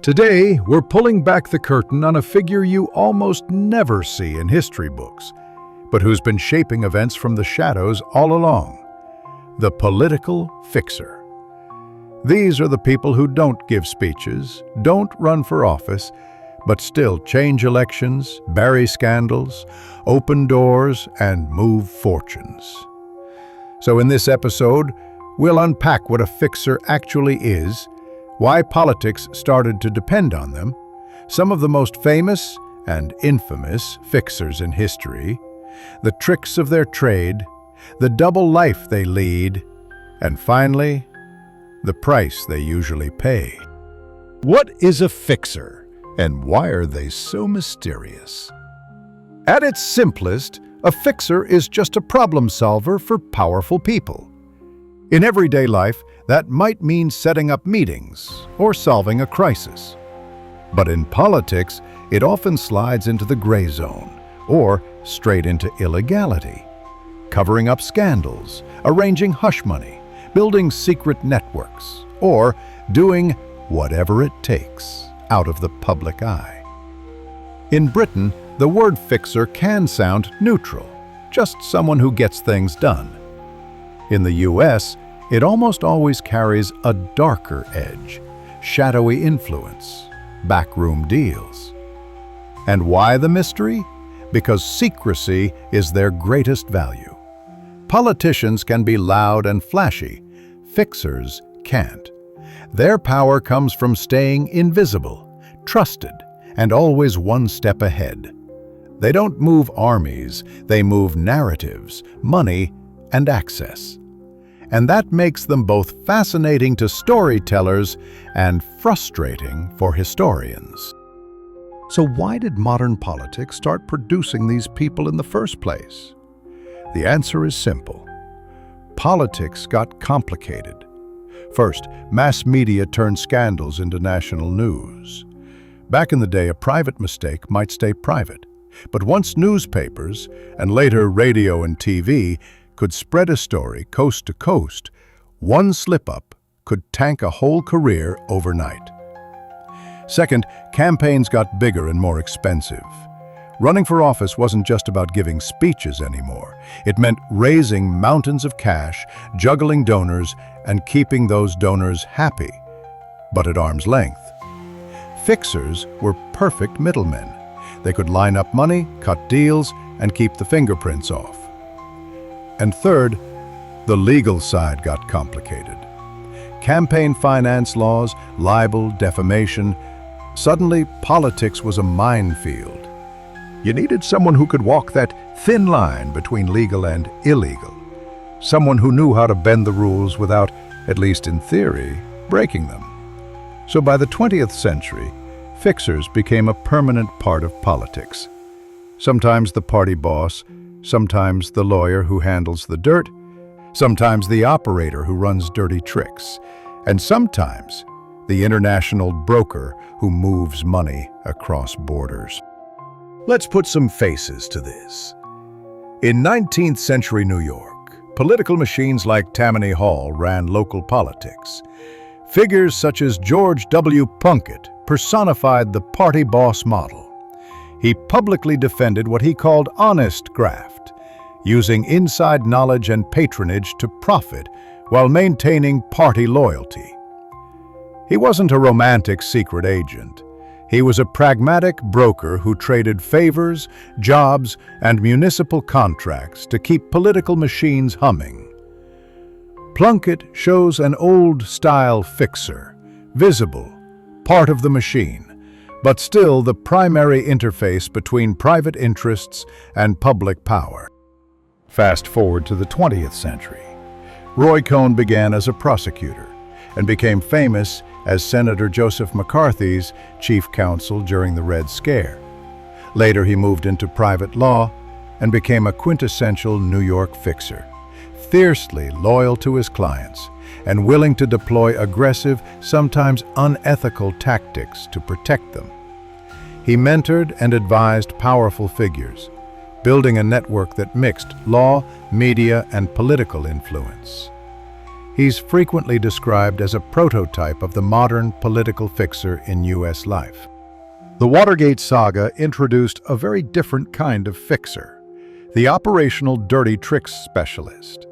Today, we're pulling back the curtain on a figure you almost never see in history books, but who's been shaping events from the shadows all along: the political fixer. These are the people who don't give speeches, don't run for office, but still change elections, bury scandals, open doors, and move fortunes. So in this episode, we'll unpack what a fixer actually is, why politics started to depend on them, some of the most famous and infamous fixers in history, the tricks of their trade, the double life they lead, and finally, the price they usually pay. What is a fixer, and why are they so mysterious? At its simplest, a fixer is just a problem solver for powerful people. In everyday life, that might mean setting up meetings or solving a crisis. But in politics, it often slides into the gray zone or straight into illegality, covering up scandals, arranging hush money, building secret networks, or doing whatever it takes out of the public eye. In Britain, the word fixer can sound neutral, just someone who gets things done. In the US, it almost always carries a darker edge, shadowy influence, backroom deals. And why the mystery? Because secrecy is their greatest value. Politicians can be loud and flashy. Fixers can't. Their power comes from staying invisible, trusted, and always one step ahead. They don't move armies, they move narratives, money, and access. And that makes them both fascinating to storytellers and frustrating for historians. So why did modern politics start producing these people in the first place? The answer is simple. Politics got complicated. First, mass media turned scandals into national news. Back in the day, a private mistake might stay private. But once newspapers, and later radio and TV, could spread a story coast to coast, one slip-up could tank a whole career overnight. Second, campaigns got bigger and more expensive. Running for office wasn't just about giving speeches anymore. It meant raising mountains of cash, juggling donors, and keeping those donors happy, but at arm's length. Fixers were perfect middlemen. They could line up money, cut deals, and keep the fingerprints off. And third, the legal side got complicated. Campaign finance laws, libel, defamation. Suddenly, politics was a minefield. You needed someone who could walk that thin line between legal and illegal. Someone who knew how to bend the rules without, at least in theory, breaking them. So by the 20th century, fixers became a permanent part of politics. Sometimes the party boss, sometimes the lawyer who handles the dirt, sometimes the operator who runs dirty tricks, and sometimes the international broker who moves money across borders. Let's put some faces to this. In 19th century New York, political machines like Tammany Hall ran local politics. Figures such as George W. Plunkett personified the party boss model. He publicly defended what he called honest graft, using inside knowledge and patronage to profit while maintaining party loyalty. He wasn't a romantic secret agent. He was a pragmatic broker who traded favors, jobs, and municipal contracts to keep political machines humming. Plunkett shows an old-style fixer, visible, part of the machine, but still the primary interface between private interests and public power. Fast forward to the 20th century. Roy Cohn began as a prosecutor and became famous as Senator Joseph McCarthy's chief counsel during the Red Scare. Later, he moved into private law and became a quintessential New York fixer, fiercely loyal to his clients and willing to deploy aggressive, sometimes unethical tactics to protect them. He mentored and advised powerful figures, building a network that mixed law, media, and political influence. He's frequently described as a prototype of the modern political fixer in U.S. life. The Watergate saga introduced a very different kind of fixer, the operational dirty tricks specialist.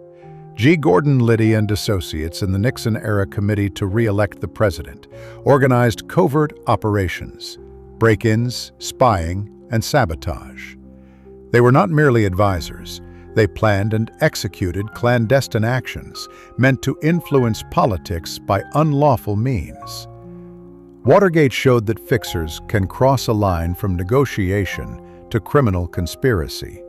G. Gordon Liddy and associates in the Nixon-era Committee to re-elect the president organized covert operations, break-ins, spying, and sabotage. They were not merely advisors. They planned and executed clandestine actions meant to influence politics by unlawful means. Watergate showed that fixers can cross a line from negotiation to criminal conspiracy,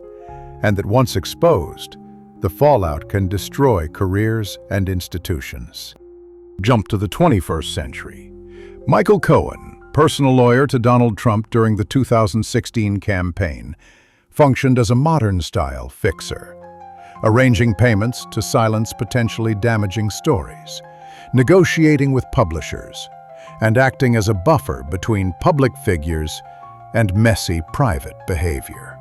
and that once exposed, the fallout can destroy careers and institutions. Jump to the 21st century. Michael Cohen, personal lawyer to Donald Trump during the 2016 campaign, functioned as a modern-style fixer, arranging payments to silence potentially damaging stories, negotiating with publishers, and acting as a buffer between public figures and messy private behavior.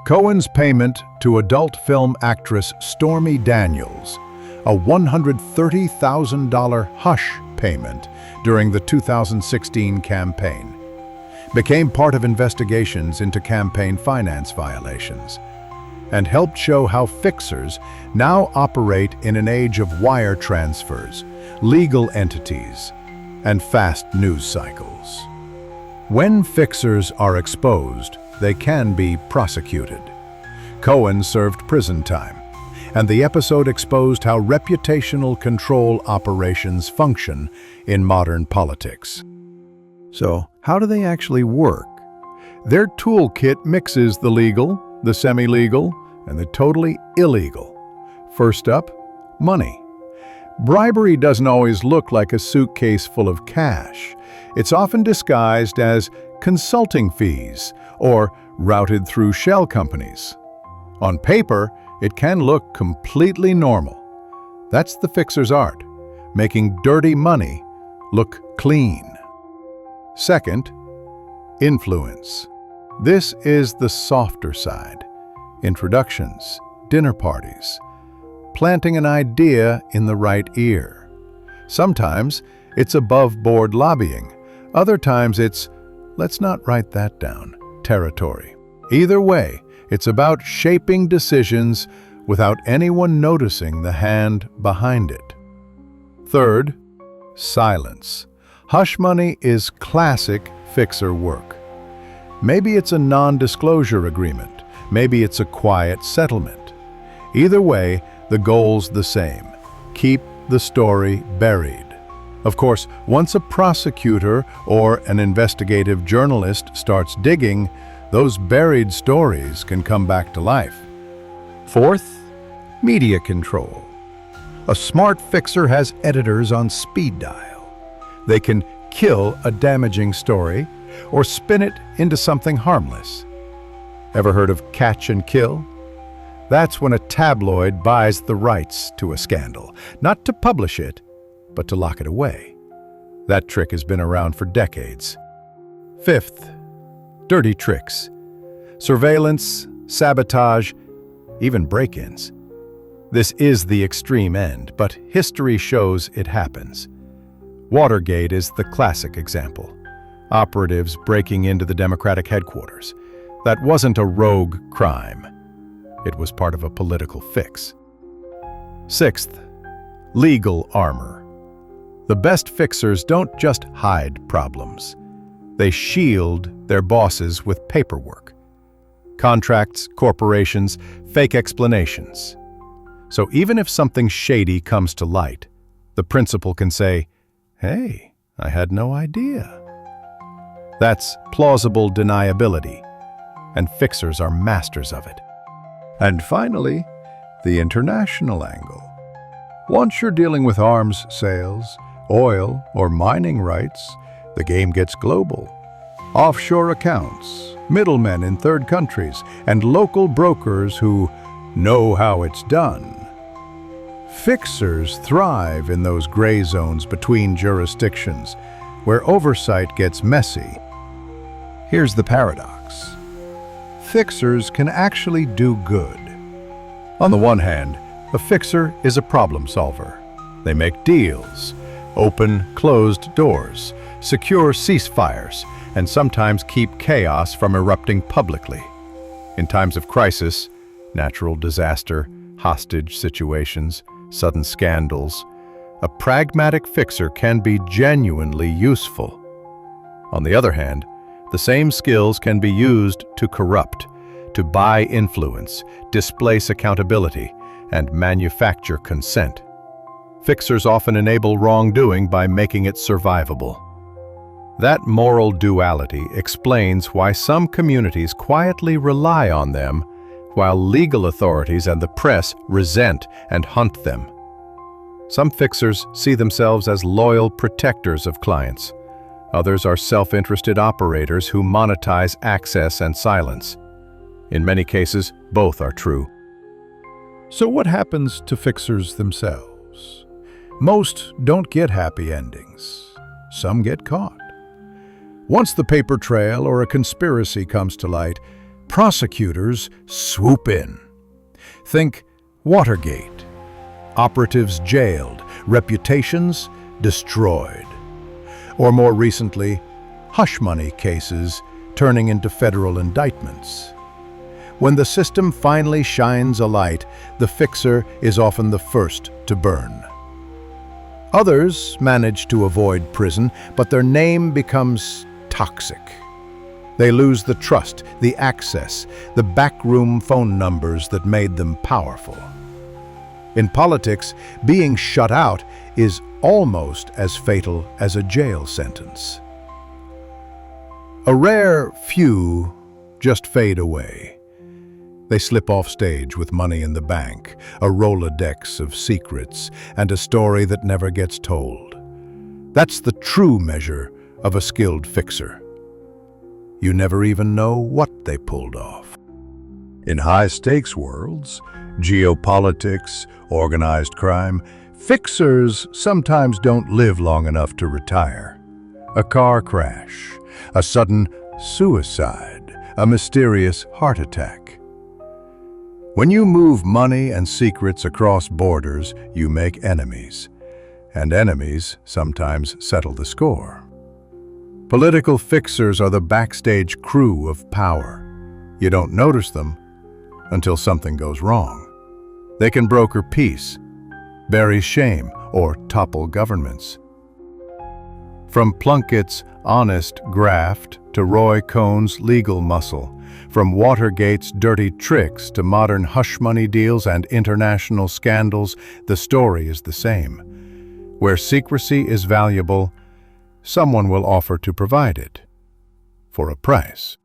Cohen's payment to adult film actress Stormy Daniels, a $130,000 hush payment during the 2016 campaign, became part of investigations into campaign finance violations, and helped show how fixers now operate in an age of wire transfers, legal entities, and fast news cycles. When fixers are exposed, they can be prosecuted. Cohen served prison time, and the episode exposed how reputational control operations function in modern politics. So, how do they actually work? Their toolkit mixes the legal, the semi-legal, and the totally illegal. First up, money. Bribery doesn't always look like a suitcase full of cash. It's often disguised as consulting fees or routed through shell companies. On paper, it can look completely normal. That's the fixer's art, making dirty money look clean. Second, influence. This is the softer side. Introductions, dinner parties, planting an idea in the right ear. Sometimes it's above-board lobbying. Other times it's, let's not write that down, territory. Either way, it's about shaping decisions without anyone noticing the hand behind it. Third, silence. Hush money is classic fixer work. Maybe it's a non-disclosure agreement. Maybe it's a quiet settlement. Either way, the goal's the same. Keep the story buried. Of course, once a prosecutor or an investigative journalist starts digging, those buried stories can come back to life. Fourth, media control. A smart fixer has editors on speed dial. They can kill a damaging story or spin it into something harmless. Ever heard of catch and kill? That's when a tabloid buys the rights to a scandal, not to publish it, but to lock it away. That trick has been around for decades. Fifth, dirty tricks. Surveillance, sabotage, even break-ins. This is the extreme end, but history shows it happens. Watergate is the classic example. Operatives breaking into the Democratic headquarters. That wasn't a rogue crime. It was part of a political fix. Sixth, legal armor. The best fixers don't just hide problems. They shield their bosses with paperwork. Contracts, corporations, fake explanations. So even if something shady comes to light, the principal can say, "Hey, I had no idea." That's plausible deniability, and fixers are masters of it. And finally, the international angle. Once you're dealing with arms sales, oil, or mining rights, the game gets global. Offshore accounts, middlemen in third countries, and local brokers who know how it's done. Fixers thrive in those gray zones between jurisdictions, where oversight gets messy. Here's the paradox. Fixers can actually do good. On the one hand, a fixer is a problem solver. They make deals, open closed doors, secure ceasefires, and sometimes keep chaos from erupting publicly. In times of crisis, natural disaster, hostage situations, sudden scandals, a pragmatic fixer can be genuinely useful. On the other hand, the same skills can be used to corrupt, to buy influence, displace accountability, and manufacture consent. Fixers often enable wrongdoing by making it survivable. That moral duality explains why some communities quietly rely on them, while legal authorities and the press resent and hunt them. Some fixers see themselves as loyal protectors of clients. Others are self-interested operators who monetize access and silence. In many cases, both are true. So what happens to fixers themselves? Most don't get happy endings. Some get caught. Once the paper trail or a conspiracy comes to light, prosecutors swoop in. Think Watergate. Operatives jailed, reputations destroyed. Or more recently, hush money cases turning into federal indictments. When the system finally shines a light, the fixer is often the first to burn. Others manage to avoid prison, but their name becomes toxic. They lose the trust, the access, the backroom phone numbers that made them powerful. In politics, being shut out is almost as fatal as a jail sentence. A rare few just fade away. They slip off stage with money in the bank, a Rolodex of secrets, and a story that never gets told. That's the true measure of a skilled fixer. You never even know what they pulled off. In high-stakes worlds, geopolitics, organized crime, fixers sometimes don't live long enough to retire. A car crash, a sudden suicide, a mysterious heart attack. When you move money and secrets across borders, you make enemies, and enemies sometimes settle the score. Political fixers are the backstage crew of power. You don't notice them until something goes wrong. They can broker peace, bury shame, or topple governments. From Plunkett's honest graft to Roy Cohn's legal muscle, from Watergate's dirty tricks to modern hush money deals and international scandals, the story is the same. Where secrecy is valuable, someone will offer to provide it for a price.